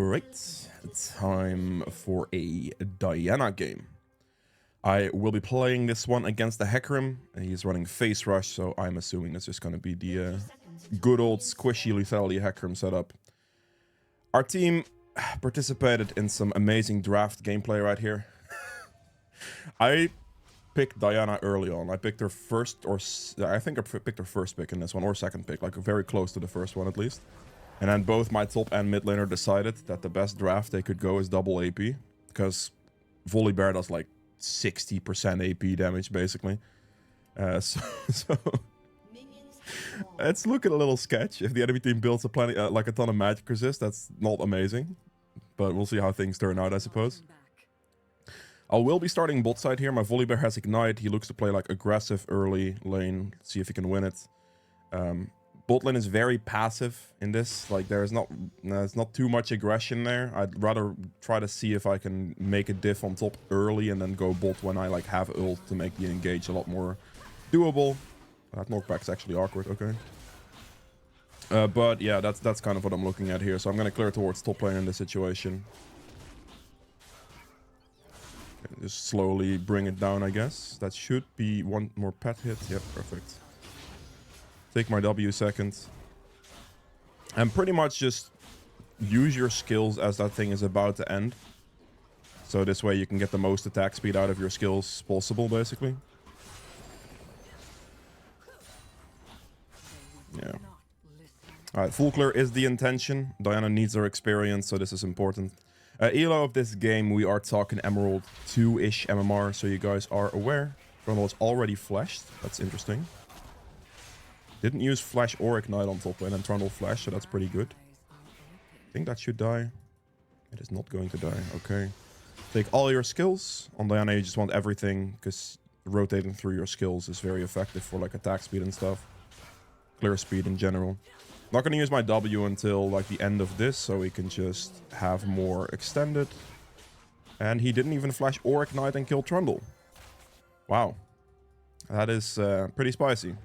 Alright, time for a Diana game. I will be playing this one against the Hecarim, and he's running Face Rush, so I'm assuming this is going to be the good old squishy lethality Hecarim setup. Our team participated in some amazing draft gameplay right here. I picked Diana early on. I picked her first, or I think I picked her first pick in this one, or second pick, like very close to the first one at least. And then both my top and mid laner decided that the best draft they could go is double AP, because Volibear does like 60% AP damage basically. So it's looking a little sketch. If the enemy team builds a plenty, like a ton of magic resist, that's not amazing. But we'll see how things turn out, I suppose. I will be starting bot side here. My Volibear has Ignite. He looks to play like aggressive early lane, see if he can win it. Bot lane is very passive in this. Like there's not too much aggression there. I'd rather try to see if I can make a diff on top early and then go bot when I like have ult to make the engage a lot more doable. That knockback's actually awkward. Okay. But yeah, that's kind of what I'm looking at here. So I'm gonna clear towards top lane in this situation. Okay, just slowly bring it down, I guess. That should be one more pet hit. Yep, perfect. Take my W second. And pretty much just use your skills as that thing is about to end. So this way you can get the most attack speed out of your skills possible, basically. Yeah. Alright, full clear is the intention. Diana needs her experience, so this is important. ELO of this game, we are talking Emerald 2-ish MMR, so you guys are aware. Trundle is already flashed. That's interesting. Didn't use Flash or Ignite on top lane, and Trundle Flash, so that's pretty good. I think that should die. It is not going to die. Okay. Take all your skills. On Diana, you just want everything, because rotating through your skills is very effective for like attack speed and stuff. Clear speed in general. Not going to use my W until like the end of this, so we can just have more extended. And he didn't even Flash or Ignite and kill Trundle. Wow. That is pretty spicy.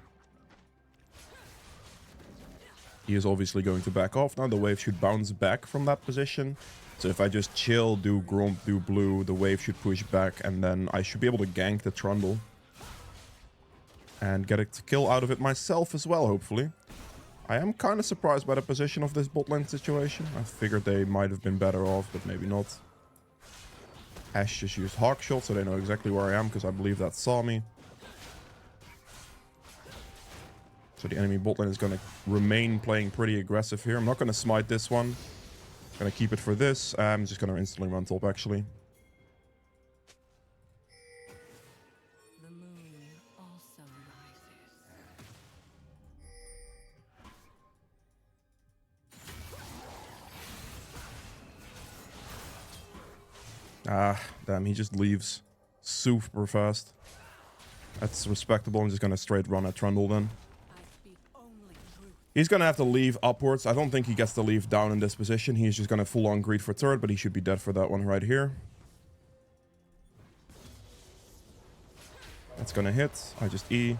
He is obviously going to back off now. The wave should bounce back from that position. So if I just chill, do Gromp, do blue, the wave should push back, and then I should be able to gank the Trundle. And get a kill out of it myself as well, hopefully. I am kind of surprised by the position of this bot lane situation. I figured they might have been better off, but maybe not. Ashe just used Hawk Shot, so they know exactly where I am, because I believe that saw me. So the enemy bot lane is going to remain playing pretty aggressive here. I'm not going to smite this one. I'm going to keep it for this. I'm just going to instantly run top, actually. The moon also rises. Ah, damn, he just leaves super fast. That's respectable. I'm just going to straight run at Trundle then. He's going to have to leave upwards. I don't think he gets to leave down in this position. He's just going to full on greed for third, but he should be dead for that one right here. That's going to hit. I just E.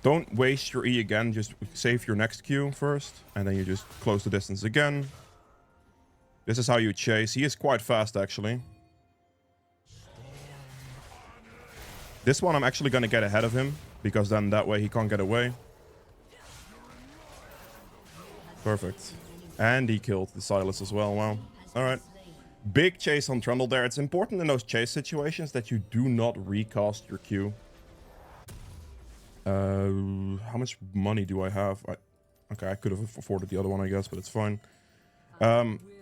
Don't waste your E again. Just save your next Q first, and then you just close the distance again. This is how you chase. He is quite fast, actually. This one I'm actually going to get ahead of him, because then that way he can't get away. Perfect. And he killed the Silas as well. Wow. Alright. Big chase on Trundle there. It's important in those chase situations that you do not recast your Q. How much money do I have? Okay, I could have afforded the other one, I guess, but it's fine.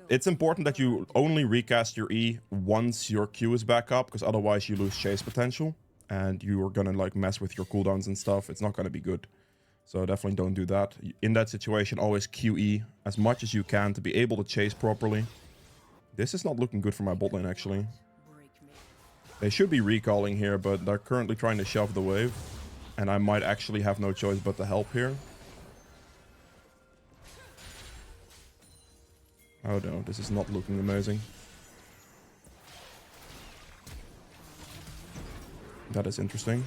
It's important that you only recast your E once your Q is back up, because otherwise you lose chase potential. And you are gonna like mess with your cooldowns and stuff. It's not gonna be good. So definitely don't do that. In that situation, always QE as much as you can to be able to chase properly. This is not looking good for my bot lane, actually. They should be recalling here, but they're currently trying to shove the wave. And I might actually have no choice but to help here. Oh no, this is not looking amazing. That is interesting.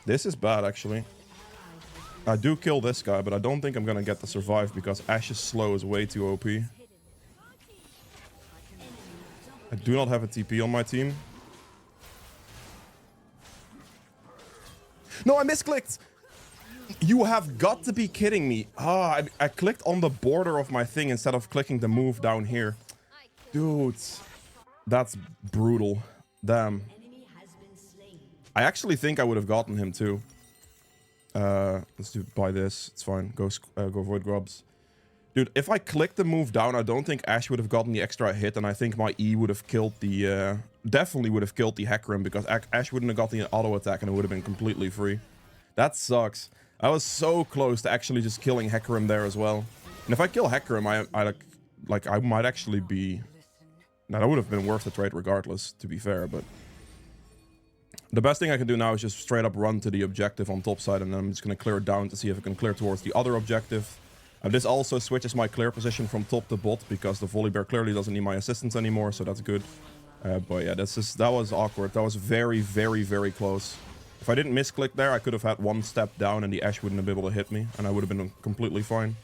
This is bad, actually. I do kill this guy, but I don't think I'm gonna get to survive because Ash's slow is way too OP. I do not have a TP on my team. No, I misclicked! You have got to be kidding me. Ah, I clicked on the border of my thing instead of clicking the move down here. Dude, that's brutal. Damn. I actually think I would have gotten him too. Let's buy this. It's fine. Go avoid grubs. Dude, if I clicked the move down, I don't think Ash would have gotten the extra hit, and I think my E would have killed the... definitely would have killed the Hecarim, because Ash wouldn't have got the auto attack and it would have been completely free. That sucks. I was so close to actually just killing Hecarim there as well. And if I kill Hecarim, I might actually be... Now, that would have been worth the trade regardless, to be fair, but... The best thing I can do now is just straight up run to the objective on top side, and then I'm just going to clear it down to see if I can clear towards the other objective. This also switches my clear position from top to bot, because the Volibear clearly doesn't need my assistance anymore, so that's good. But yeah, that was awkward. That was very, very, very close. If I didn't misclick there, I could have had one step down and the Ashe wouldn't have been able to hit me, and I would have been completely fine.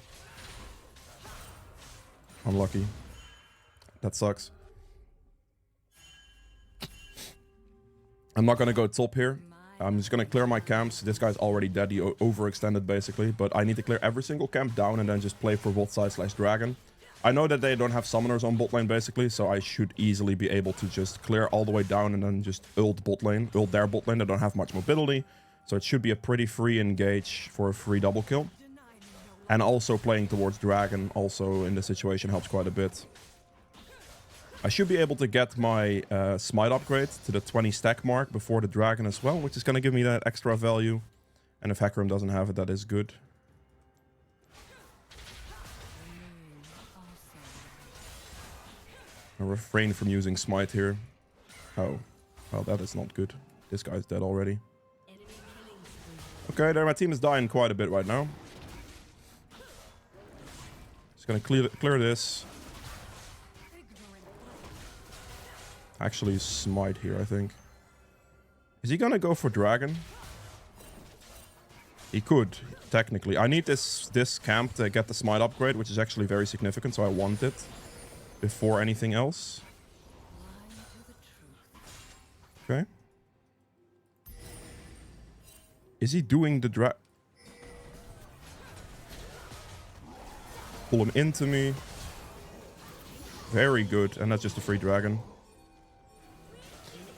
Unlucky. That sucks. I'm not going to go top here. I'm just going to clear my camps. This guy's already dead. He overextended, basically. But I need to clear every single camp down and then just play for bot side / dragon. I know that they don't have summoners on bot lane, basically. So I should easily be able to just clear all the way down and then just ult bot lane. Ult their bot lane. They don't have much mobility. So it should be a pretty free engage for a free double kill. And also playing towards dragon also in this situation helps quite a bit. I should be able to get my smite upgrade to the 20 stack mark before the dragon as well, which is going to give me that extra value. And if Hecarim doesn't have it, that is good. I refrain from using smite here. Oh, well, that is not good. This guy's dead already. Okay, there, my team is dying quite a bit right now. Just going to clear this. Actually smite here, I think. Is he gonna go for dragon? He could, technically. I need this camp to get the smite upgrade, which is actually very significant, so I want it before anything else. Okay. Is he doing the pull him into me. Very good, and that's just a free dragon.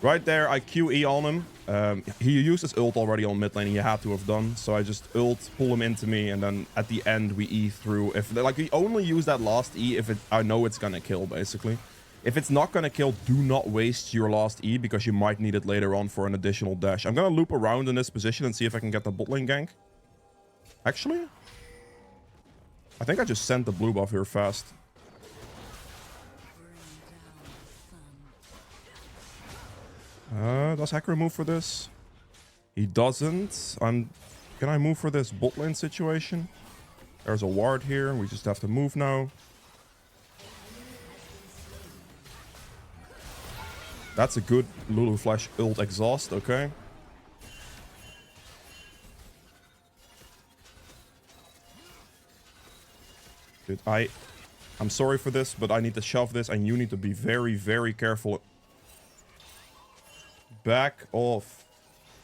Right there, I QE on him. He used his ult already on mid lane. He had to have done. So I just ult, pull him into me, and then at the end we E through. If like we only use that last E if I know it's gonna kill, basically. If it's not gonna kill, do not waste your last E because you might need it later on for an additional dash. I'm gonna loop around in this position and see if I can get the bot lane gank. Actually, I think I just sent the blue buff here fast. Does Hecarim move for this? He doesn't. Can I move for this bot lane situation? There's a ward here. We just have to move now. That's a good Lulu Flash ult exhaust. Okay. Dude, I'm sorry for this, but I need to shove this, and you need to be very, very careful. Back off.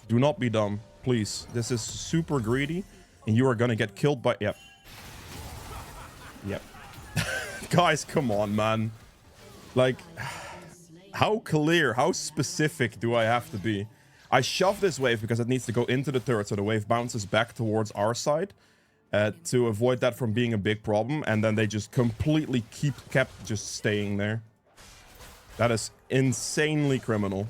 Do not be dumb, please. This is super greedy, and you are gonna get killed by... Yep. Yep. Guys, come on, man. Like, how clear, how specific do I have to be? I shove this wave because it needs to go into the turret, so the wave bounces back towards our side to avoid that from being a big problem, and then they just completely kept just staying there. That is insanely criminal.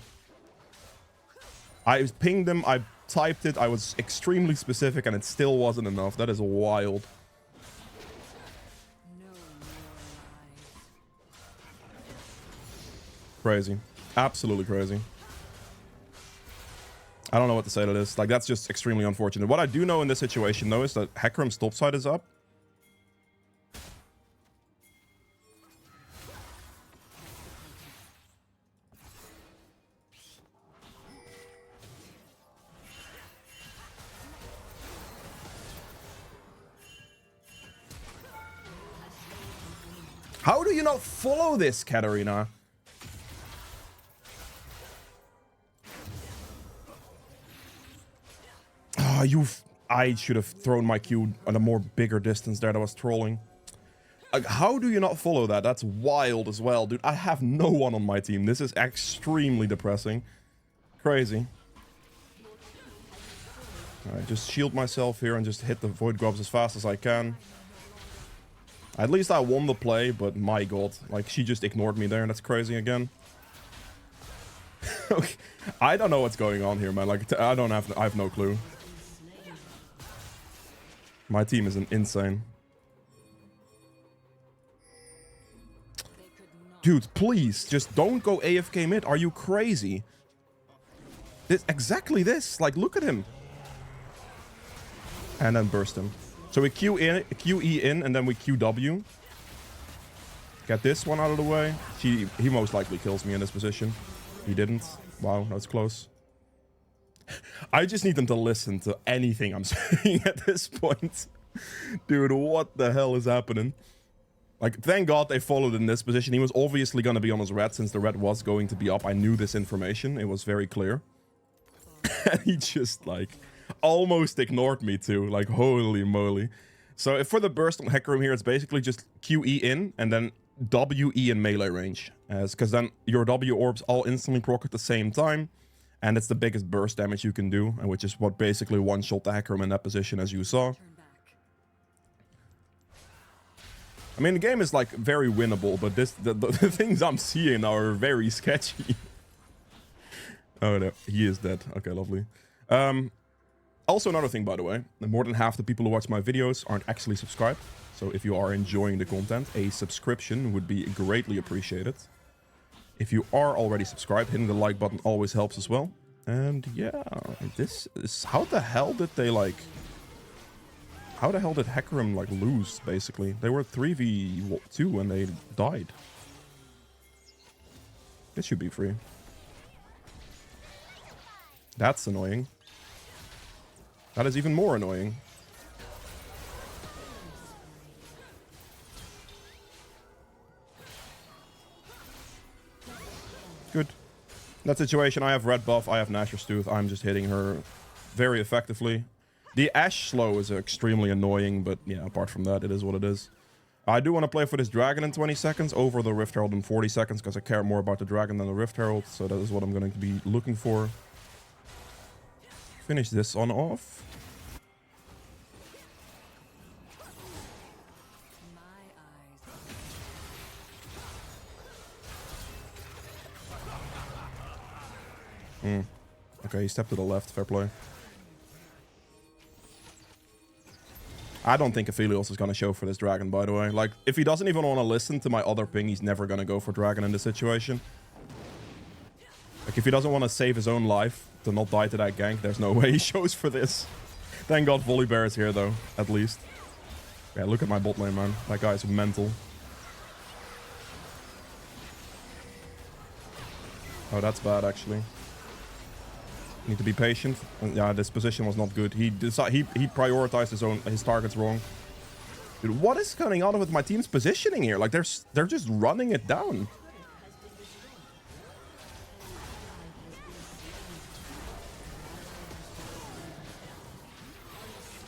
I pinged them, I typed it, I was extremely specific, and it still wasn't enough. That is wild. Crazy. Absolutely crazy. I don't know what to say to this. Like, that's just extremely unfortunate. What I do know in this situation, though, is that Hecarim's topside is up. How do you not follow this, Katarina? Ah, I should have thrown my Q at a more bigger distance there. That was trolling. Like, how do you not follow that? That's wild as well, dude. I have no one on my team. This is extremely depressing. Crazy. Alright, just shield myself here and just hit the Void Grubs as fast as I can. At least I won the play, but my god. Like, she just ignored me there. That's crazy again. Okay. I don't know what's going on here, man. Like, I have no clue. My team is insane. Dude, please, just don't go AFK mid. Are you crazy? Exactly this. Like, look at him. And then burst him. So we QE in, and then we QW. Get this one out of the way. He most likely kills me in this position. He didn't. Wow, that's close. I just need them to listen to anything I'm saying at this point. Dude, what the hell is happening? Like, thank God they followed in this position. He was obviously going to be on his red since the red was going to be up. I knew this information. It was very clear. And he just, like, almost ignored me too. Like, holy moly. So if for the burst on Hecarim here, it's basically just QE in and then WE in melee range. Because then your W orbs all instantly proc at the same time. And it's the biggest burst damage you can do. Which is what basically one-shot the Hecarim in that position, as you saw. I mean, the game is, like, very winnable, but the things I'm seeing are very sketchy. Oh, no. He is dead. Okay, lovely. Also, another thing, by the way. More than half the people who watch my videos aren't actually subscribed. So if you are enjoying the content, a subscription would be greatly appreciated. If you are already subscribed, hitting the like button always helps as well. And yeah, this is... How the hell did they, like... How the hell did Hecarim, like, lose, basically? They were 3v2 when they died. This should be free. That's annoying. That is even more annoying. Good. In that situation, I have red buff, I have Nashor's Tooth. I'm just hitting her very effectively. The Ashe slow is extremely annoying, but yeah, apart from that, it is what it is. I do want to play for this dragon in 20 seconds over the Rift Herald in 40 seconds because I care more about the dragon than the Rift Herald, so that is what I'm going to be looking for. Finish this on off. Okay, he stepped to the left. Fair play. I don't think Aphelios is going to show for this dragon, by the way. Like, if he doesn't even want to listen to my other ping, he's never going to go for dragon in this situation. Like, if he doesn't want to save his own life to not die to that gank, there's no way he shows for this. Thank God Volibear is here, though, at least. Yeah, look at my bot lane, man. That guy's mental. Oh, that's bad, actually. Need to be patient. Yeah, this position was not good. He prioritized his targets wrong. Dude, what is going on with my team's positioning here? Like, they're just running it down.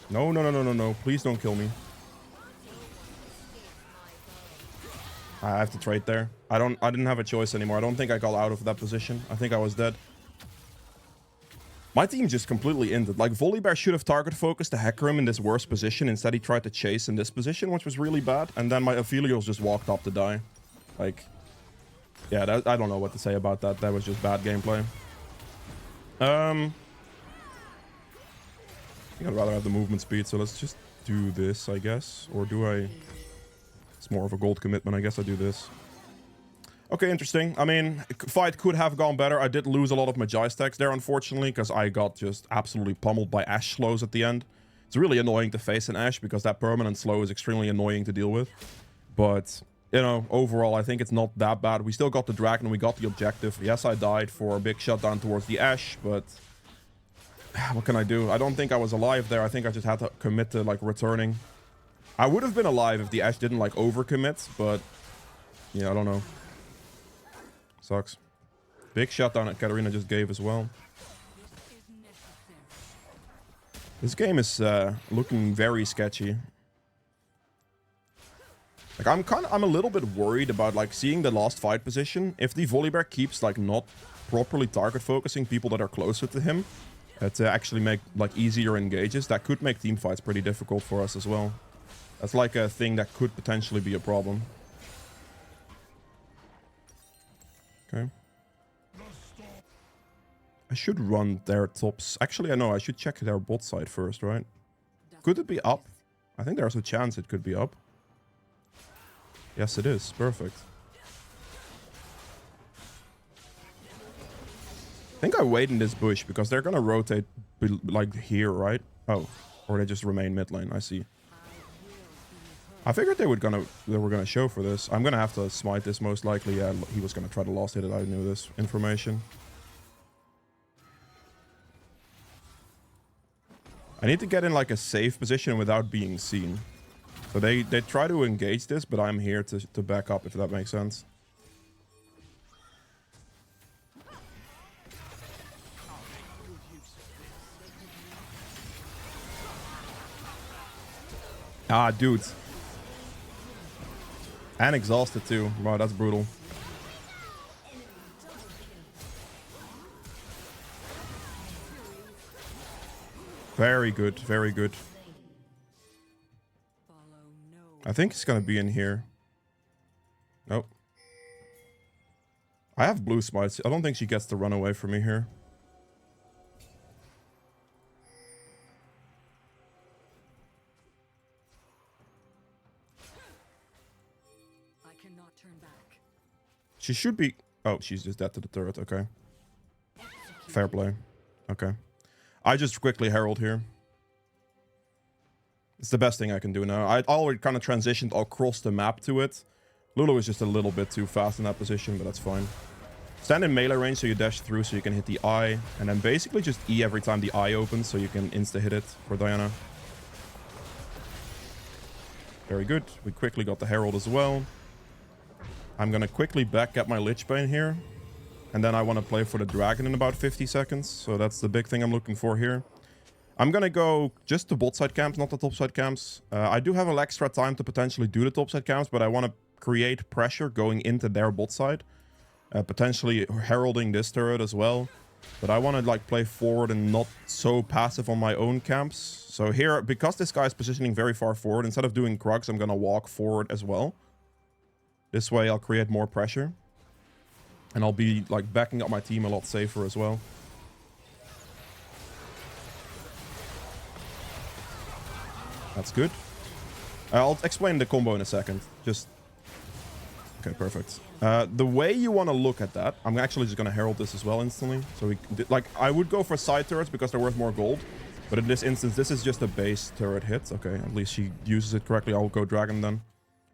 No. Please don't kill me. I have to trade there. I didn't have a choice anymore. I don't think I got out of that position. I think I was dead. My team just completely ended. Like, Volibear should have target focused the Hecarim in this worst position. Instead, he tried to chase in this position, which was really bad. And then my Aphelios just walked up to die. Like, yeah, I don't know what to say about that. That was just bad gameplay. I think I'd rather have the movement speed, so let's just do this, I guess. Or do I... It's more of a gold commitment. I guess I do this. Okay, interesting. I mean, fight could have gone better. I did lose a lot of Magi stacks there, unfortunately, because I got just absolutely pummeled by Ashe slows at the end. It's really annoying to face an Ashe because that permanent slow is extremely annoying to deal with. But, you know, overall, I think it's not that bad. We still got the dragon, we got the objective. Yes, I died for a big shutdown towards the Ashe, but what can I do? I don't think I was alive there. I think I just had to commit to, like, returning. I would have been alive if the Ashe didn't, like, overcommit, but Yeah, I don't know. Sucks. Big shutdown that Katarina just gave as well. This game is looking very sketchy. Like I'm a little bit worried about like seeing the last fight position. If the Volibear keeps like not properly target focusing people that are closer to him to actually make like easier engages, that could make team fights pretty difficult for us as well. That's like a thing that could potentially be a problem. Okay. I should run their tops. Actually, I know I should check their bot side first, right? Could it be up? I think there's a chance it could be up. Yes, it is. Perfect. I think I wait in this bush because they're gonna rotate like here, right? Oh, or they just remain mid lane. I see. I figured they were gonna show for this. I'm gonna have to smite this most likely. Yeah, he was gonna try to last hit it. I knew this information. I need to get in like a safe position without being seen. So they try to engage this, but I'm here to back up, if that makes sense. Ah, dude. And exhausted too. Wow, that's brutal. Very good, very good. I think he's gonna be in here. Nope. I have blue smites. I don't think she gets to run away from me here. I cannot turn back. She should be... Oh, she's just dead to the turret. Okay. Fair play. Okay. I just quickly herald here. It's the best thing I can do now. I already kind of transitioned across the map to it. Lulu is just a little bit too fast in that position, but that's fine. Stand in melee range so you dash through so you can hit the eye. And then basically just E every time the eye opens so you can insta-hit it for Diana. Very good. We quickly got the herald as well. I'm going to quickly back get my Lich Bane here. And then I want to play for the dragon in about 50 seconds. So that's the big thing I'm looking for here. I'm going to go just to bot side camps, not the top side camps. I do have a extra time to potentially do the top side camps, but I want to create pressure going into their bot side. Potentially heralding this turret as well. But I want to like play forward and not so passive on my own camps. So here, because this guy is positioning very far forward, instead of doing Krugs, I'm going to walk forward as well. This way I'll create more pressure. And I'll be like backing up my team a lot safer as well. That's good. I'll explain the combo in a second. Just... Okay, perfect. The way you want to look at that, I'm actually just going to herald this as well instantly. So we, like, I would go for side turrets because they're worth more gold. But in this instance, this is just a base turret hit. Okay, at least she uses it correctly. I'll go dragon then.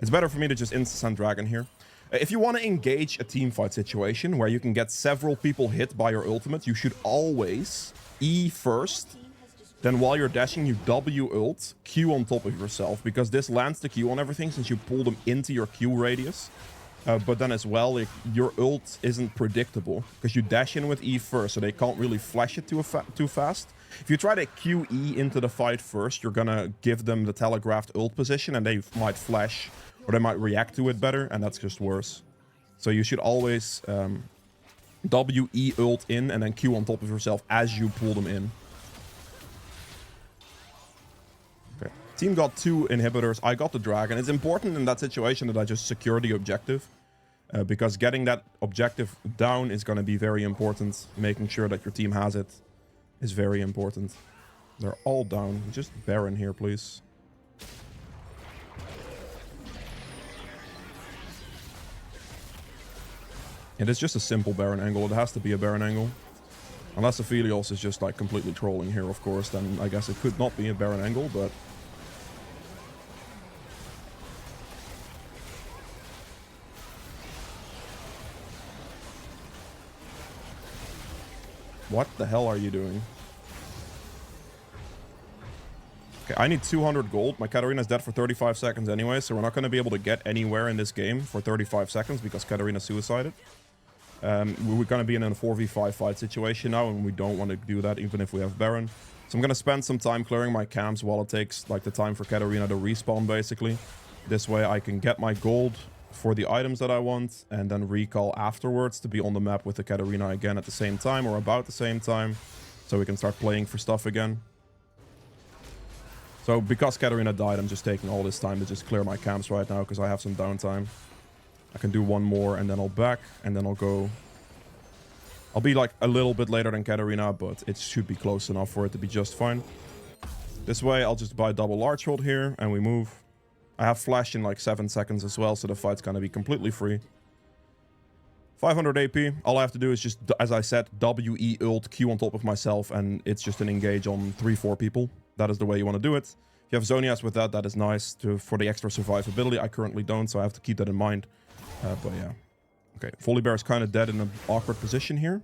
It's better for me to just instant dragon here. If you want to engage a team fight situation where you can get several people hit by your ultimate, you should always E first. Then while you're dashing, you W ult, Q on top of yourself, because this lands the Q on everything since you pull them into your Q radius. But then as well, like, your ult isn't predictable because you dash in with E first, so they can't really flash it too fast. If you try to QE into the fight first, you're gonna give them the telegraphed ult position and they might flash or they might react to it better, and that's just worse. So you should always WE ult in and then Q on top of yourself as you pull them in. Okay. Team got 2 inhibitors. I got the dragon. It's important in that situation that I just secure the objective. Because getting that objective down is going to be very important. Making sure that your team has it is very important. They're all down. Just Baron here, please. It is just a simple Baron angle. It has to be a Baron angle. Unless Aphelios is just like completely trolling here, of course, then I guess it could not be a Baron angle, but... What the hell are you doing? Okay, I need 200 gold. My Katarina's dead for 35 seconds anyway, so we're not going to be able to get anywhere in this game for 35 seconds because Katarina suicided. We're going to be in a 4v5 fight situation now, and we don't want to do that even if we have Baron. So I'm going to spend some time clearing my camps while it takes like the time for Katarina to respawn, basically. This way I can get my gold for the items that I want and then recall afterwards to be on the map with the Katarina again at the same time or about the same time, so we can start playing for stuff again. So because Katarina died, I'm just taking all this time to just clear my camps right now because I have some downtime. I can do one more and then I'll back and then I'll go. I'll be like a little bit later than Katarina, but it should be close enough for it to be just fine. This way I'll just buy double large hold here and we move. I have flash in like 7 seconds as well, so the fight's gonna be completely free. 500 AP. All I have to do is just, as I said, WE ult, Q on top of myself, and it's just an engage on 3-4 people. That is the way you want to do it. If you have Zonias with that, that is nice for the extra survivability. I currently don't, so I have to keep that in mind. But yeah. Okay, Volibear is kind of dead in an awkward position here.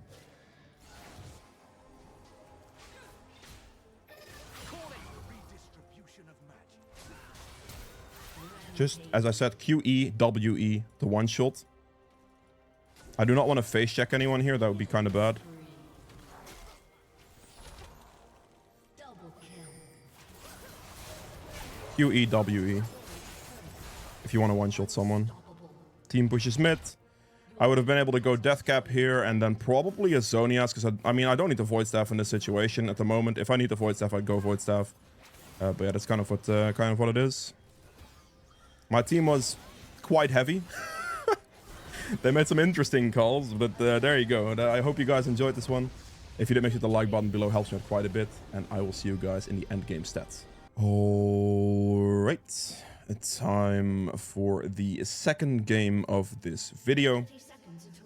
Just, as I said, QE, WE, the one shot. I do not want to face check anyone here. That would be kind of bad. QE, WE. If you want to one-shot someone. Team pushes mid. I would have been able to go death cap here and then probably a Zonias, because I mean, I don't need the Void Staff in this situation at the moment. If I need the Void Staff, I'd go Void Staff. But yeah, that's kind of what it is. My team was quite heavy. They made some interesting calls, but there you go. I hope you guys enjoyed this one. If you did, make sure the like button below helps me out quite a bit, and I will see you guys in the end game stats. Alright, time for the second game of this video.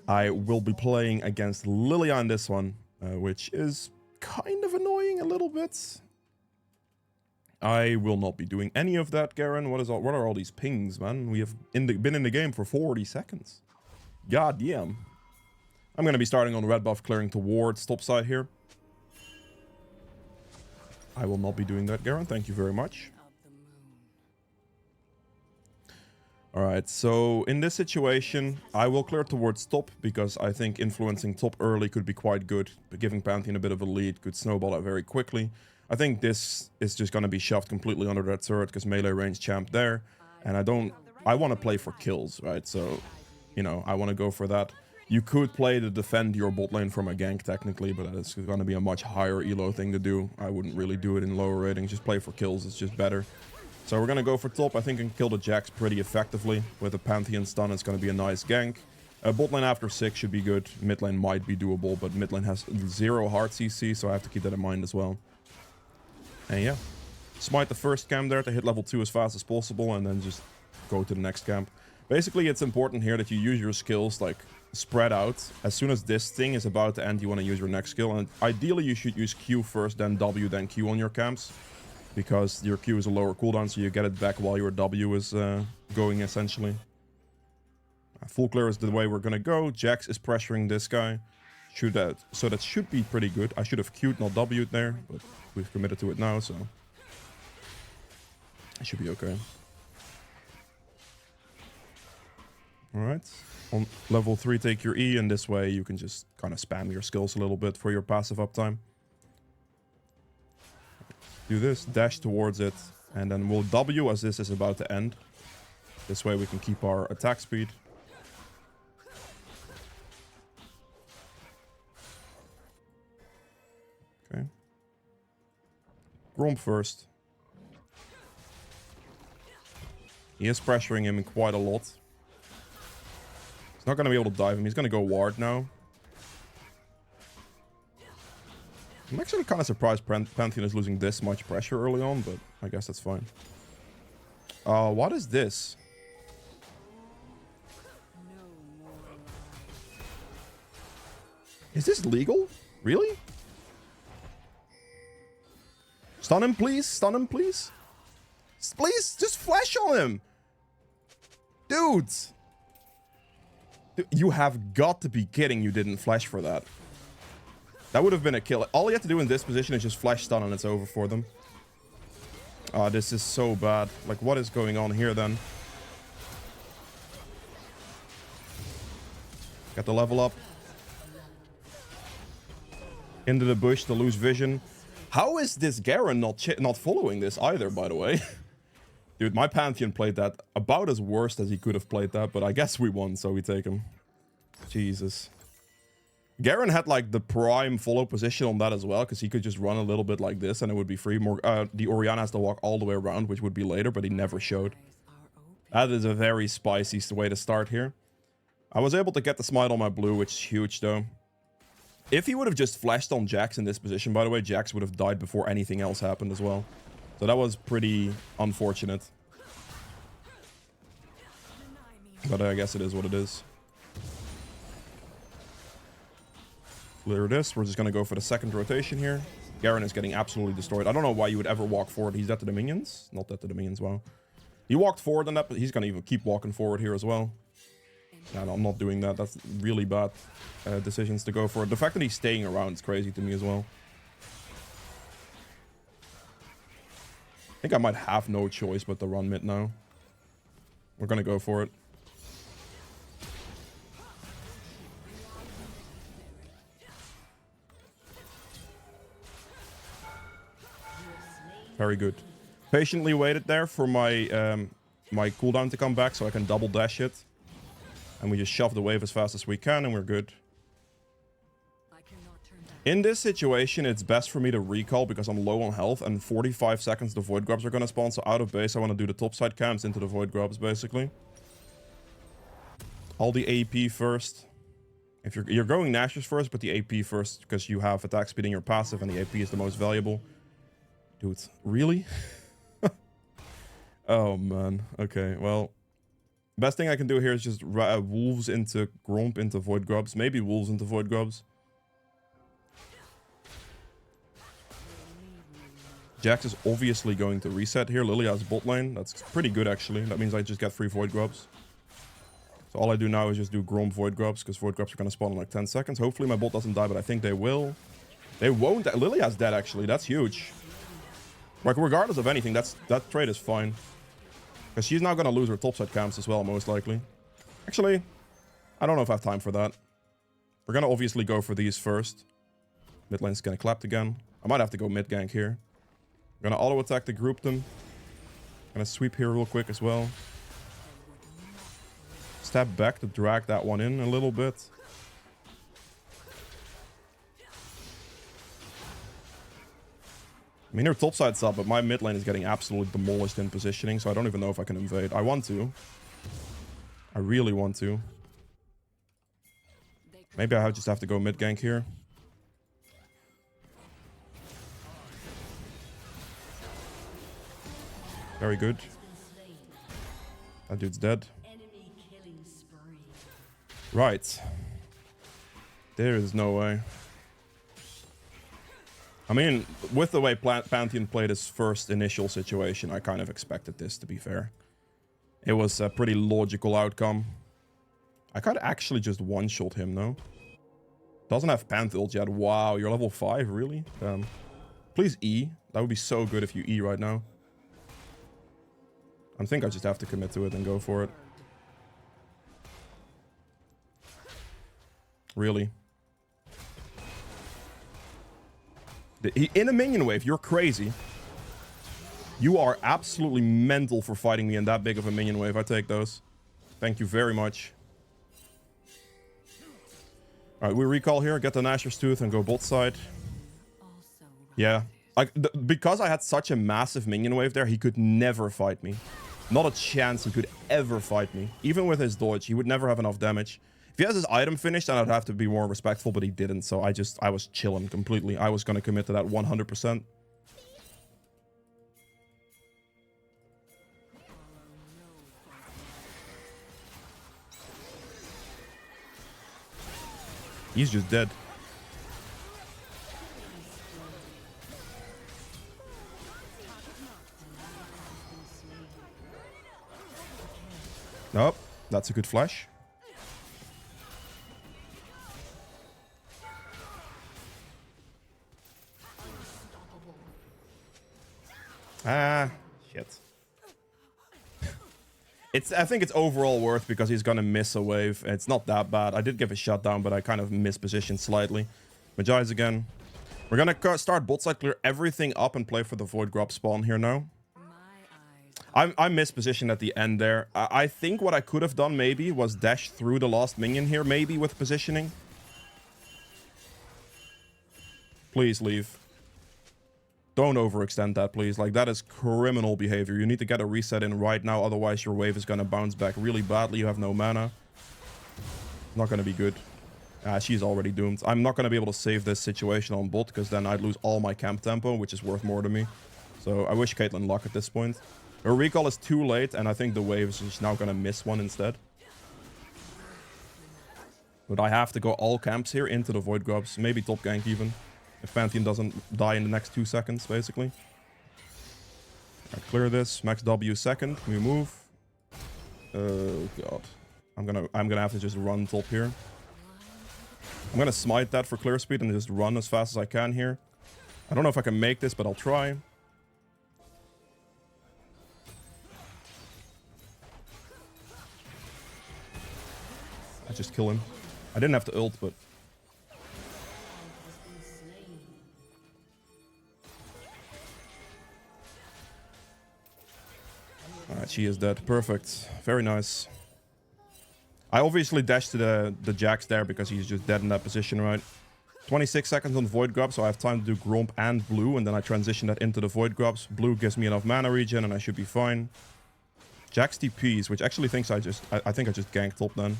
I will be playing against Lilia in this one, which is kind of annoying a little bit. I will not be doing any of that, Garen. What are all these pings, man? We have been in the game for 40 seconds. God damn. I'm going to be starting on red buff, clearing towards top side here. I will not be doing that, Garen. Thank you very much. Alright, so in this situation, I will clear towards top because I think influencing top early could be quite good. But giving Pantheon a bit of a lead could snowball it very quickly. I think this is just going to be shoved completely under that turret because melee range champ there. And I want to play for kills, right? So, you know, I want to go for that. You could play to defend your bot lane from a gank technically, but it's going to be a much higher elo thing to do. I wouldn't really do it in lower ratings. Just play for kills. It's just better. So we're going to go for top. I think I can kill the Jax pretty effectively. With a Pantheon stun, it's going to be a nice gank. Bot lane after 6 should be good. Mid lane might be doable, but mid lane has 0 hard CC, so I have to keep that in mind as well. And yeah, smite the first camp there to hit level 2 as fast as possible, and then just go to the next camp. Basically, it's important here that you use your skills like spread out. As soon as this thing is about to end, you want to use your next skill, and ideally you should use Q first, then W, then Q on your camps, because your Q is a lower cooldown, so you get it back while your W is going, essentially. Full clear is the way we're gonna go. Jax is pressuring this guy. So that should be pretty good. I should have Q'd, not W'd there, but we've committed to it now, so it should be okay. Alright. On level 3, take your E, and this way you can just kind of spam your skills a little bit for your passive uptime. Do this, dash towards it, and then we'll W as this is about to end. This way we can keep our attack speed. Okay. Gromp first. He is pressuring him quite a lot. He's not going to be able to dive him. He's going to go ward now. I'm actually kind of surprised Pantheon is losing this much pressure early on, but I guess that's fine. What is this? Is this legal? Really? Stun him, please. Stun him, please. Please, just flash on him. Dudes. You have got to be kidding you didn't flash for that. That would have been a kill. All you have to do in this position is just flash stun and it's over for them. Ah, this is so bad. Like, what is going on here then? Got the level up. Into the bush to lose vision. How is this Garen not following this either, by the way? Dude, my Pantheon played that about as worst as he could have played that, but I guess we won, so we take him. Jesus. Garen had like the prime follow position on that as well, because he could just run a little bit like this and it would be free. The Orianna has to walk all the way around, which would be later, but he never showed. That is a very spicy way to start here. I was able to get the smite on my blue, which is huge though. If he would have just flashed on Jax in this position, by the way, Jax would have died before anything else happened as well. So that was pretty unfortunate. But I guess it is what it is. Clear this. We're just going to go for the second rotation here. Garen is getting absolutely destroyed. I don't know why you would ever walk forward. He's dead to the minions. Not dead to the minions, wow. He walked forward on that, but he's going to even keep walking forward here as well. No, I'm not doing that. That's really bad decisions to go for. The fact that he's staying around is crazy to me as well. I think I might have no choice but to run mid now. We're going to go for it. Very good. Patiently waited there for my my cooldown to come back so I can double dash it. And we just shove the wave as fast as we can and we're good. In this situation, it's best for me to recall because I'm low on health and 45 seconds the void grubs are going to spawn. So out of base, I want to do the topside camps into the void grubs basically. All the AP first. If you're going Nashers first, but the AP first because you have attack speed in your passive and the AP is the most valuable. Dude, really? Oh man. Okay, well. Best thing I can do here is just wolves into Gromp into void grubs. Maybe wolves into void grubs. Jax is obviously going to reset here. Lilia's bot lane. That's pretty good actually. That means I just get 3 void grubs. So all I do now is just do Gromp void grubs because void grubs are going to spawn in like 10 seconds. Hopefully my bot doesn't die, but I think they will. They won't. Lilia's dead actually. That's huge. Like regardless of anything, that trade is fine. Because she's now going to lose her topside camps as well, most likely. Actually, I don't know if I have time for that. We're going to obviously go for these first. Mid lane's going to clap again. I might have to go mid gank here. I'm going to auto attack to group them. Going to sweep here real quick as well. Step back to drag that one in a little bit. I mean, her topside's up, but my mid lane is getting absolutely demolished in positioning, so I don't even know if I can invade. I want to. I really want to. Maybe I just have to go mid gank here. Very good. That dude's dead. Right. There is no way. I mean, with the way Pantheon played his first initial situation, I kind of expected this, to be fair. It was a pretty logical outcome. I could actually just one-shot him, though. Doesn't have Pantheon yet. Wow, you're level 5, really? Please E. That would be so good if you E right now. I think I just have to commit to it and go for it. Really? In a minion wave, you're crazy. You are absolutely mental for fighting me in that big of a minion wave. I take those. Thank you very much. Alright, we recall here, get the Nashor's Tooth and go bot side. Yeah. Like, because I had such a massive minion wave there, he could never fight me. Not a chance he could ever fight me. Even with his dodge, he would never have enough damage. If he has his item finished, then I'd have to be more respectful, but he didn't, so I was chilling completely. I was gonna commit to that 100%. He's just dead. Nope, that's a good flash. Ah, shit. I think it's overall worth because he's gonna miss a wave. It's not that bad. I did give a shutdown, but I kind of mispositioned slightly. Magi's again. We're gonna start bot side, clear everything up, and play for the Void Grub spawn here now. I mispositioned at the end there. I think what I could have done maybe was dash through the last minion here, maybe with positioning. Please leave. Don't overextend that, please. Like, that is criminal behavior. You need to get a reset in right now, otherwise your wave is gonna bounce back really badly. You have no mana. Not gonna be good. She's already doomed. I'm not gonna be able to save this situation on bot, because then I'd lose all my camp tempo, which is worth more to me. So I wish Caitlyn luck at this point. Her recall is too late, and I think the wave is just now gonna miss one instead. But I have to go all camps here into the Void Grubs. Maybe top gank even. If Pantheon doesn't die in the next 2 seconds, basically. Alright, clear this. Max W second. Can we move? Oh god. I'm gonna have to just run top here. I'm gonna smite that for clear speed and just run as fast as I can here. I don't know if I can make this, but I'll try. I just kill him. I didn't have to ult, but... Alright, she is dead. Perfect. Very nice. I obviously dashed to the Jax there because he's just dead in that position, right? 26 seconds on Void Grub, so I have time to do Gromp and Blue, and then I transition that into the Void Grubs. Blue gives me enough mana regen, and I should be fine. Jax TPs, which actually thinks I think I just ganked top then.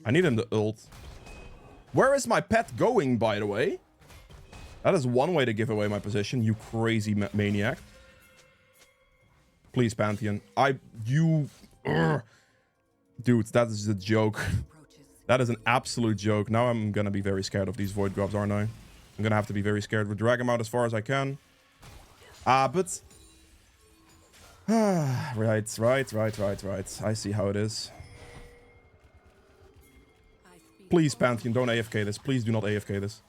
I need him to ult. Where is my pet going, by the way? That is one way to give away my position, you crazy maniac. Please, Pantheon. Dude, that is a joke. That is an absolute joke. Now I'm gonna be very scared of these Void Grubs, aren't I? I'm gonna have to be very scared. We'll drag him out as far as I can. But... right. I see how it is. Please, Pantheon, don't AFK this. Please do not AFK this.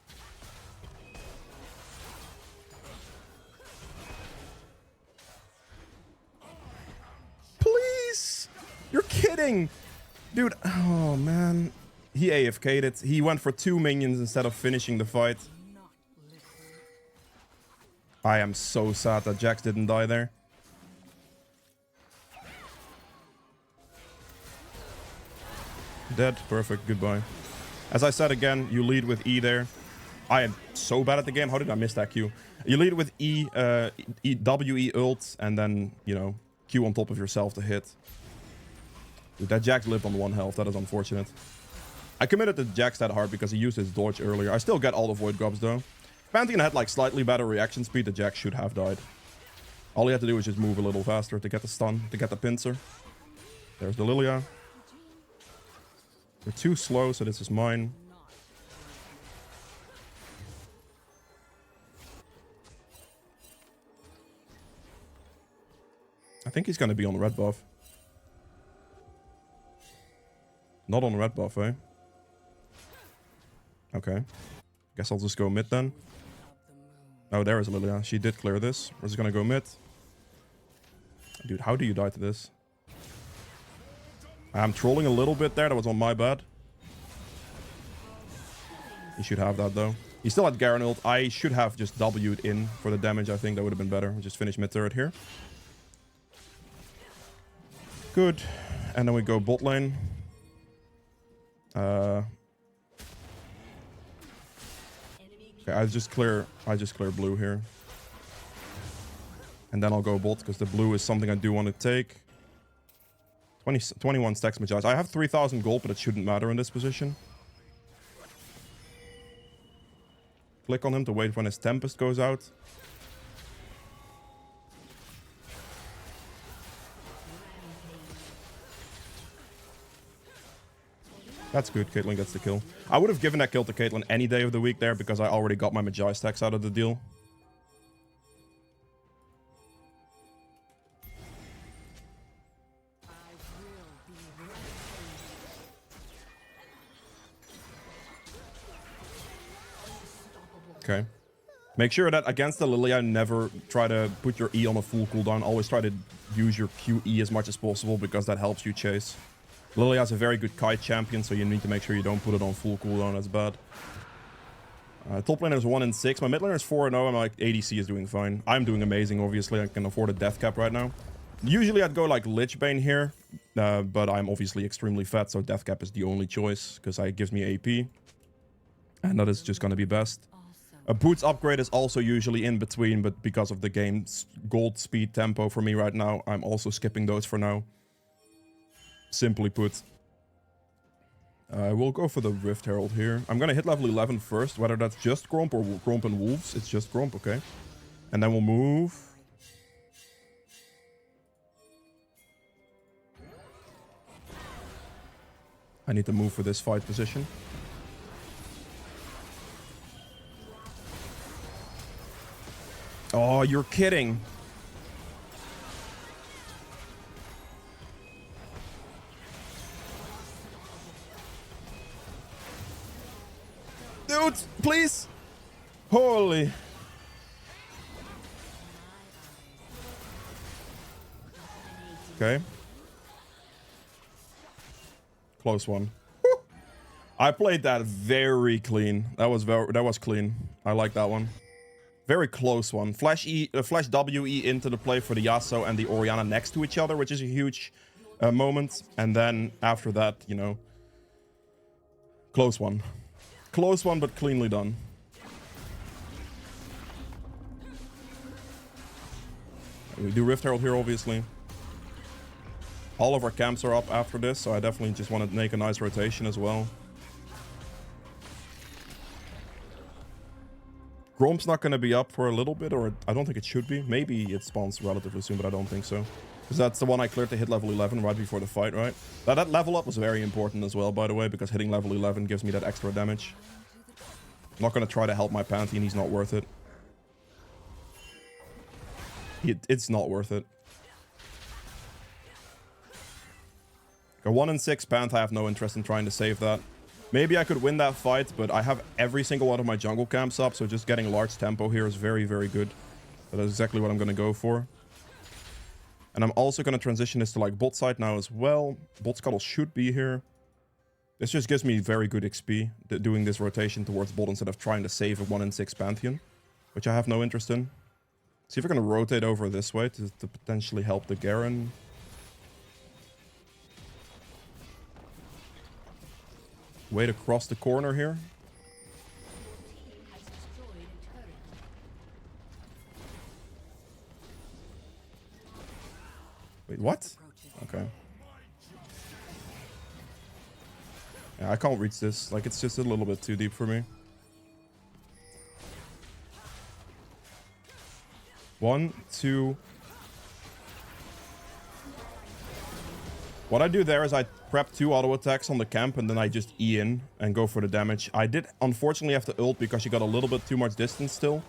Please! You're kidding! Dude, oh man. He AFK'd it. He went for 2 minions instead of finishing the fight. I am so sad that Jax didn't die there. Dead. Perfect. Goodbye. As I said again, you lead with E there. I am so bad at the game. How did I miss that Q? You lead with E, W, E ult, and then, you know, Q on top of yourself to hit. Dude, that Jax lived on 1 health. That is unfortunate. I committed to Jax that hard because he used his dodge earlier. I still get all the Void Grubs, though. If Pantheon had, like, slightly better reaction speed, the Jax should have died. All he had to do was just move a little faster to get the stun, to get the pincer. There's the Lilia. They're too slow, so this is mine. I think he's going to be on red buff. Not on red buff, eh? Okay. Guess I'll just go mid then. Oh, there is Lilia. She did clear this. We're just going to go mid. Dude, how do you die to this? I'm trolling a little bit there. That was on my bad. He should have that, though. He still had Garen ult. I should have just W'd in for the damage. I think that would have been better. We'll just finish mid-turret here. Good. And then we go bot lane. Okay, I just clear blue here. And then I'll go bot, because the blue is something I do want to take. 21 stacks Magi's. I have 3,000 gold, but it shouldn't matter in this position. Click on him to wait when his Tempest goes out. That's good. Caitlyn gets the kill. I would have given that kill to Caitlyn any day of the week there, because I already got my Magi stacks out of the deal. Okay. Make sure that against the Lilia, never try to put your E on a full cooldown. Always try to use your QE as much as possible because that helps you chase. Lilia is a very good kite champion, so you need to make sure you don't put it on full cooldown. That's bad. Top laner is 1 and 6. My mid laner is 4 and 0. And my ADC is doing fine. I'm doing amazing, obviously. I can afford a death cap right now. Usually I'd go like Lich Bane here, but I'm obviously extremely fat, so death cap is the only choice because it gives me AP. And that is just going to be best. A Boots upgrade is also usually in between, but because of the game's gold speed tempo for me right now, I'm also skipping those for now. Simply put. We'll go for the Rift Herald here. I'm going to hit level 11 first, whether that's just Gromp or Gromp and Wolves. It's just Gromp, okay. And then we'll move. I need to move for this fight position. Oh, you're kidding. Dude, please. Holy. Okay. Close one. Woo. I played that very clean. That was clean. I like that one. Very close one. Flash WE into the play for the Yasuo and the Orianna next to each other, which is a huge moment. And then after that, you know, close one. Close one, but cleanly done. We do Rift Herald here, obviously. All of our camps are up after this, so I definitely just want to make a nice rotation as well. Gromp's not going to be up for a little bit, or I don't think it should be. Maybe it spawns relatively soon, but I don't think so. Because that's the one I cleared to hit level 11 right before the fight, right? That level up was very important as well, by the way, because hitting level 11 gives me that extra damage. I'm not going to try to help my Pantheon. He's not worth it. It's not worth it. A 1 and 6 Panth, I have no interest in trying to save that. Maybe I could win that fight, but I have every single one of my jungle camps up, so just getting large tempo here is very, very good. That is exactly what I'm going to go for. And I'm also going to transition this to like bot side now as well. Bot scuttle should be here. This just gives me very good XP, doing this rotation towards bot instead of trying to save a 1 and 6 Pantheon, which I have no interest in. See if we're going to rotate over this way to potentially help the Garen. Wait across the corner here. Wait, what? Okay. Yeah, I can't reach this. Like, it's just a little bit too deep for me. 1, 2. What I do there is I prep 2 auto attacks on the camp and then I just E in and go for the damage. I did unfortunately have to ult because she got a little bit too much distance still,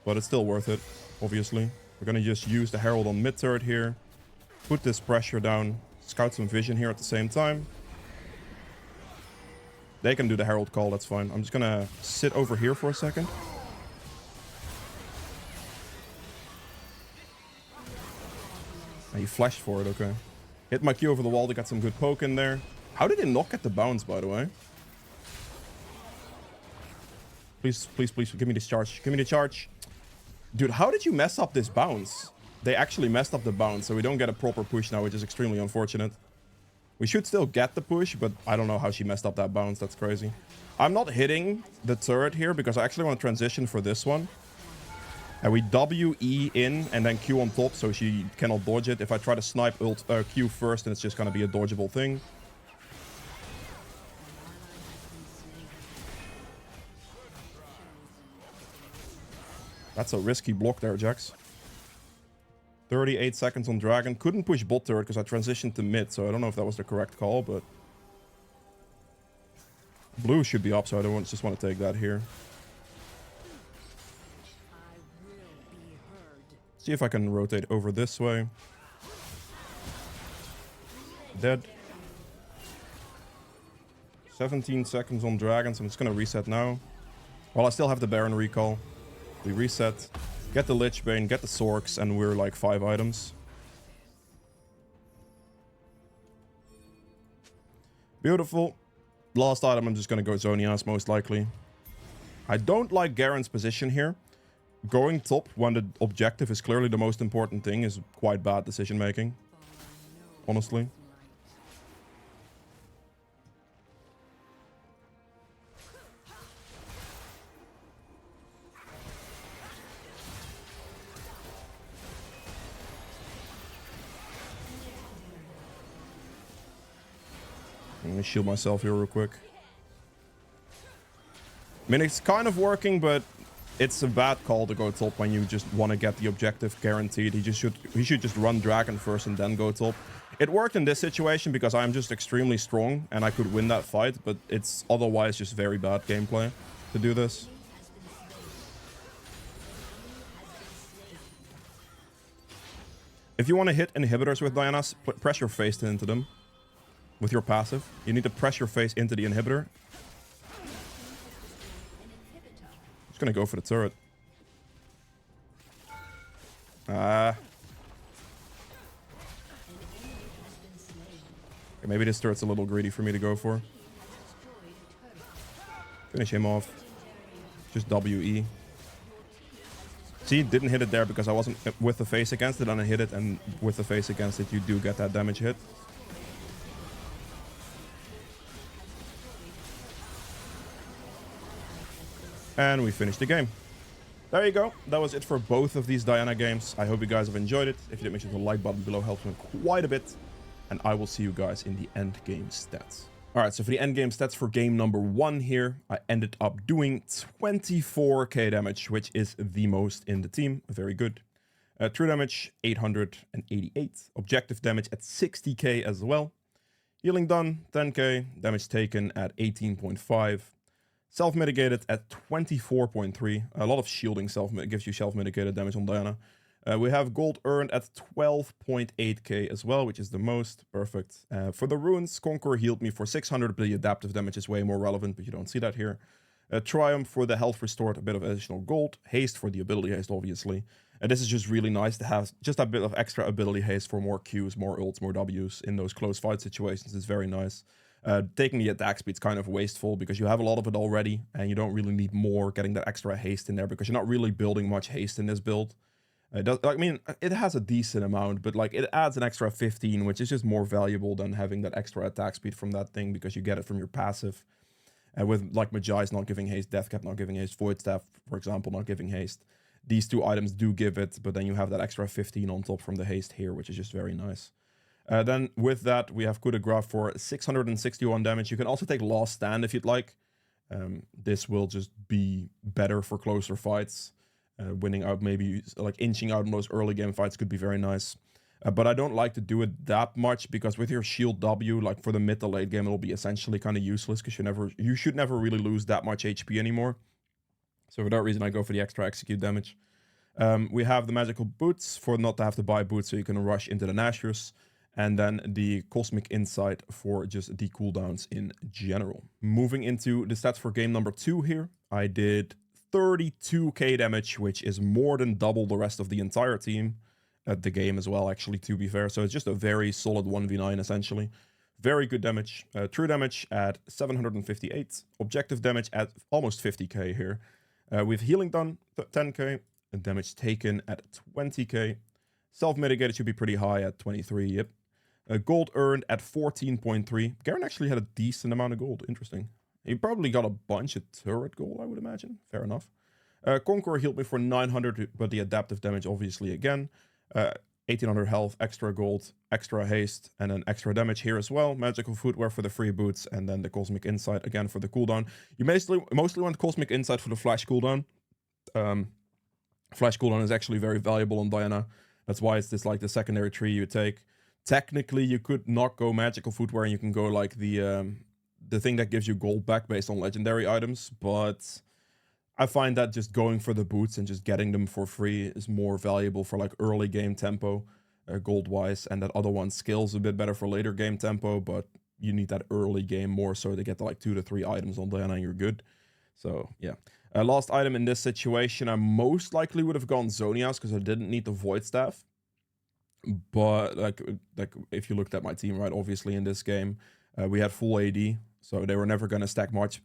but it's still worth it, obviously. We're gonna just use the Herald on mid turret here, put this pressure down, scout some vision here at the same time. They can do the Herald call, that's fine. I'm just gonna sit over here for a second. And he flashed for it, okay. Hit my Q over the wall to get some good poke in there. How did they not get the bounce, by the way? Please, please, please, give me this charge. Give me the charge. Dude, how did you mess up this bounce? They actually messed up the bounce, so we don't get a proper push now, which is extremely unfortunate. We should still get the push, but I don't know how she messed up that bounce. That's crazy. I'm not hitting the turret here because I actually want to transition for this one. And we WE in and then Q on top so she cannot dodge it. If I try to snipe Q first, then it's just going to be a dodgeable thing. That's a risky block there, Jax. 38 seconds on Dragon. Couldn't push bot turret because I transitioned to mid, so I don't know if that was the correct call, but... Blue should be up, so I don't just want to take that here. See if I can rotate over this way. Dead. 17 seconds on Dragon, so I'm just going to reset now. Well, I still have the Baron recall. We reset, get the Lich Bane, get the Sorks, and we're like 5 items. Beautiful. Last item, I'm just gonna go Zonias, most likely. I don't like Garen's position here. Going top when the objective is clearly the most important thing is quite bad decision making. Honestly. Let me shield myself here real quick. I mean, it's kind of working, but it's a bad call to go top when you just want to get the objective guaranteed. He should just run Dragon first and then go top. It worked in this situation because I'm just extremely strong and I could win that fight, but it's otherwise just very bad gameplay to do this. If you want to hit inhibitors with Diana's, press your face into them with your passive. You need to press your face into the inhibitor. Just gonna go for the turret. Okay, maybe this turret's a little greedy for me to go for. Finish him off. Just WE. See, didn't hit it there because I wasn't with the face against it, and I hit it, and with the face against it, you do get that damage hit. And we finished the game. There you go. That was it for both of these Diana games. I hope you guys have enjoyed it. If you did, make sure the like button below helps me quite a bit. And I will see you guys in the end game stats. Alright, so for the end game stats for game number 1 here, I ended up doing 24k damage, which is the most in the team. Very good. True damage, 888. Objective damage at 60k as well. Healing done, 10k. Damage taken at 18.5. Self-mitigated at 24.3. A lot of shielding gives you self-mitigated damage on Diana. We have gold earned at 12.8k as well, which is the most. Perfect. For the runes, Conqueror healed me for 600, but the adaptive damage is way more relevant, but you don't see that here. Triumph for the health restored, a bit of additional gold. Haste for the ability haste, obviously. And this is just really nice to have just a bit of extra ability haste for more Qs, more ults, more Ws in those close fight situations is very nice. Taking the attack speed is kind of wasteful because you have a lot of it already and you don't really need more getting that extra haste in there because you're not really building much haste in this build. I mean, it has a decent amount, but like it adds an extra 15, which is just more valuable than having that extra attack speed from that thing because you get it from your passive. With like Magi's not giving haste, Deathcap not giving haste, Void Staff, for example, not giving haste. These two items do give it, but then you have that extra 15 on top from the haste here, which is just very nice. Then with that, we have Coup de Grace for 661 damage. You can also take Last Stand if you'd like. This will just be better for closer fights. Winning out, maybe like inching out in those early game fights could be very nice. But I don't like to do it that much because with your shield W, like for the mid to late game, it'll be essentially kind of useless because you should never really lose that much HP anymore. So for that reason, I go for the extra execute damage. We have the magical boots for not to have to buy boots so you can rush into the Nashers. And then the Cosmic Insight for just the cooldowns in general. Moving into the stats for game number 2 here. I did 32k damage, which is more than double the rest of the entire team. At the game as well, actually, to be fair. So it's just a very solid 1v9, essentially. Very good damage. True damage at 758. Objective damage at almost 50k here. With healing done, 10k. And damage taken at 20k. Self-mitigated should be pretty high at 23, yep. Gold earned at 14.3. Garen actually had a decent amount of gold. Interesting. He probably got a bunch of turret gold, I would imagine. Fair enough. Conqueror healed me for 900, but the adaptive damage, obviously, again. 1800 health, extra gold, extra haste, and then extra damage here as well. Magical footwear for the free boots, and then the Cosmic Insight again for the cooldown. You mostly want Cosmic Insight for the flash cooldown. Flash cooldown is actually very valuable on Diana. That's why it's this like the secondary tree you take. Technically, you could not go magical footwear and you can go like the thing that gives you gold back based on legendary items, but I find that just going for the boots and just getting them for free is more valuable for like early game tempo, gold-wise, and that other one scales a bit better for later game tempo, but you need that early game more so to get like 2 to 3 items on Diana and you're good. So, yeah. Last item in this situation, I most likely would have gone Zonias because I didn't need the Void Staff. But like if you looked at my team, right, obviously in this game, we had full AD, so they were never going to stack much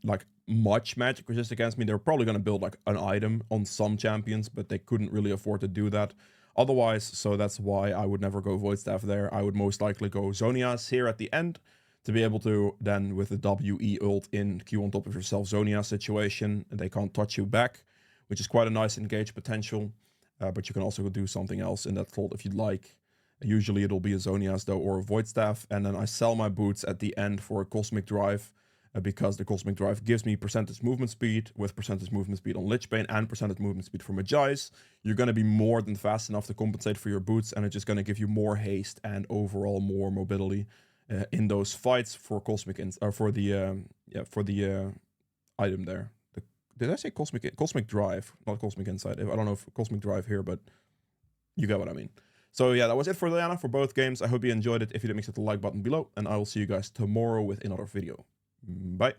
magic resist against me. They were probably going to build like an item on some champions, but they couldn't really afford to do that otherwise, so that's why I would never go Void Staff there. I would most likely go Zonias here at the end to be able to then, with the WE ult in, Q on top of yourself Zonias situation, and they can't touch you back, which is quite a nice engage potential. But you can also do something else in that slot if you'd like. Usually it'll be a Zonias though, or a Void Staff, and then I sell my boots at the end for a Cosmic Drive, because the Cosmic Drive gives me percentage movement speed, with percentage movement speed on Lich Bane and percentage movement speed for Magi's. You're going to be more than fast enough to compensate for your boots, and it's just going to give you more haste and overall more mobility in those fights for Cosmic for the item there. Did I say Cosmic Drive, not Cosmic Insight? I don't know if Cosmic Drive here, but you get what I mean. So yeah, that was it for Diana for both games. I hope you enjoyed it. If you did, make sure to like button below, and I will see you guys tomorrow with another video. Bye.